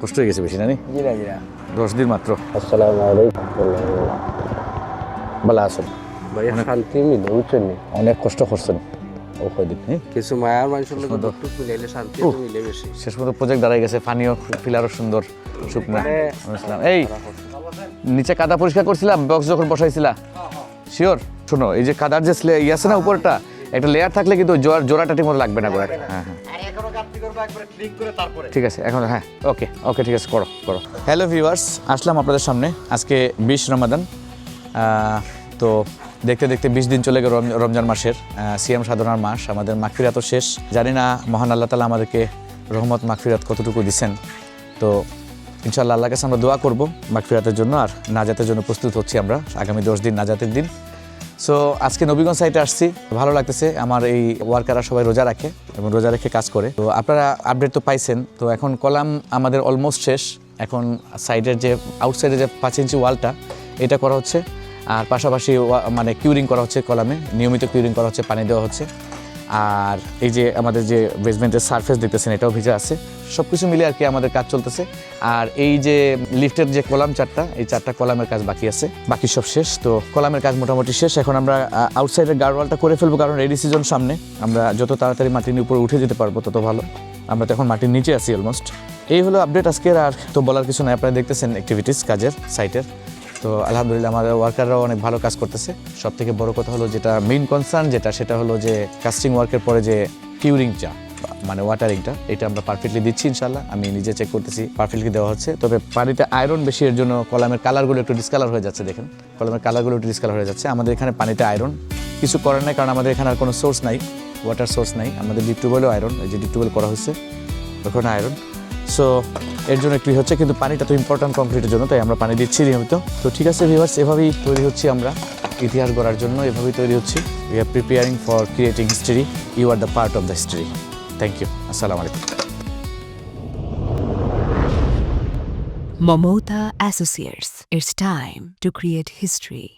কষ্ট হয়ে গেছে বেশি না নি? জিরা জিরা 10 দিন মাত্র। আসসালামু আলাইকুম ভালো আছেন? ভাই শান্তি মিলে বুঝছেন নি অনেক কষ্ট করছেন ও কয়দিন। কিছু মায়ার মানুষের লোক একটু মিলাইলে শান্তি তো মিলে বেশি শেষ পর্যন্ত প্রজেক্ট দাঁড়াই গেছে, পানিও ফিলারও সুন্দর শুকনা। এই নিচে কাদা পরিষ্কার করছিলাম বক্স যখন বসাইছিলা, শিওর? শোনো, এই যে কাদার যে ইয়ে আছে না উপরটা, একটা লেয়ার থাকলে কিন্তু জোড়াটা ঠিক মতো লাগবে না গোড়াটা। হ্যাঁ হ্যাঁ ঠিক আছে, এখন হ্যাঁ ওকে ওকে ঠিক আছে, করো করো। হ্যালো ভিউয়ার্স, আসলাম আপনাদের সামনে আজকে 20 রমাদান। তো দেখতে দেখতে 20 দিন চলে গেল রমজান মাসের, সিয়াম সাধনার মাস। আমাদের মাগফিরাতও শেষ। জানি না মহান আল্লাহ তাআলা আমাদেরকে রহমত মাগফিরাত কতটুকু দিচ্ছেন। তো ইনশাআল্লাহ আল্লাহর কাছে আমরা দোয়া করব মাগফিরাতের জন্য, আর নাজাতের জন্য প্রস্তুত হচ্ছি আমরা। আগামী 10 দিন নাজাতের দিন। সো আজকে নবীগঞ্জ সাইটে আসছি, ভালো লাগতেছে। আমার এই ওয়ার্কাররা সবাই রোজা রাখে এবং রোজা রেখে কাজ করে। তো আপনারা আপডেট তো পাইছেন। তো এখন কলাম আমাদের অলমোস্ট শেষ। এখন সাইডের যে আউটসাইডের যে 5 ইঞ্চি ওয়ালটা, এটা করা হচ্ছে। আর পাশাপাশি মানে কিউরিং করা হচ্ছে কলামে, নিয়মিত কিউরিং করা হচ্ছে, পানি দেওয়া হচ্ছে। আর এই যে আমাদের যে বেসমেন্টের সারফেস দেখতেছেন, এটাও ভিজা আছে। সব কিছু মিলে আর কি আমাদের কাজ চলতেছে। আর এই যে লিফটের যে কলাম চারটা, এই 4টা কলামের কাজ বাকি আছে, বাকি সব শেষ। তো কলামের কাজ মোটামুটি শেষ। এখন আমরা আউটসাইডের গার্ডওয়ালটা করে ফেলবো, কারণ রেডি সিজন সামনে। আমরা যত তাড়াতাড়ি মাটির উপরে উঠে যেতে পারবো তত ভালো। আমরা তো এখন মাটির নিচে আছি অলমোস্ট। এই হলো আপডেট আজকের। আর তো বলার কিছু নাই, আপনারা দেখতেছেন অ্যাক্টিভিটিস কাজের সাইটের। তো আলহামদুলিল্লাহ আমাদের ওয়ার্কাররাও অনেক ভালো কাজ করতেছে। সব থেকে বড় কথা হলো যেটা মেইন কনসার্ন, সেটা হলো যে কাস্টিং ওয়ার্কের পরে যে কিউরিংটা মানে ওয়াটারিংটা, এটা আমরা পারফেক্টলি দিচ্ছি ইনশাল্লাহ। আমি নিজে চেক করতেছি পারফেক্টলি দেওয়া হচ্ছে। তবে পানিতে আয়রন বেশি, এর জন্য কলামের কালারগুলো একটু ডিসকালার হয়ে যাচ্ছে। দেখেন কলামের কালারগুলো একটু ডিসকালার হয়ে যাচ্ছে। আমাদের এখানে পানিতে আয়রন, কিছু করার নাই, কারণ আমাদের এখানে আর কোনো সোর্স নাই, ওয়াটার সোর্স নাই। আমাদের ডিপ টিউবওয়েলও আয়রন, এই যে ডিপ টিউবওয়েল করা হয়েছে ওখানে আয়রন। সো এর জন্য একটু হচ্ছে, কিন্তু পানিটা তো ইম্পর্টেন্ট কংক্রিটের জন্য, তাই আমরা পানি দিচ্ছি নিয়মিত। তো ঠিক আছে ভিউয়ার্স, এভাবেই তৈরি হচ্ছি আমরা ইতিহাস গড়ার জন্য, এভাবেই তৈরি হচ্ছি। We are preparing for creating history. You are the part of the history. Thank you. আসসালামু আলাইকুম। Momota Associates. It's time to create history.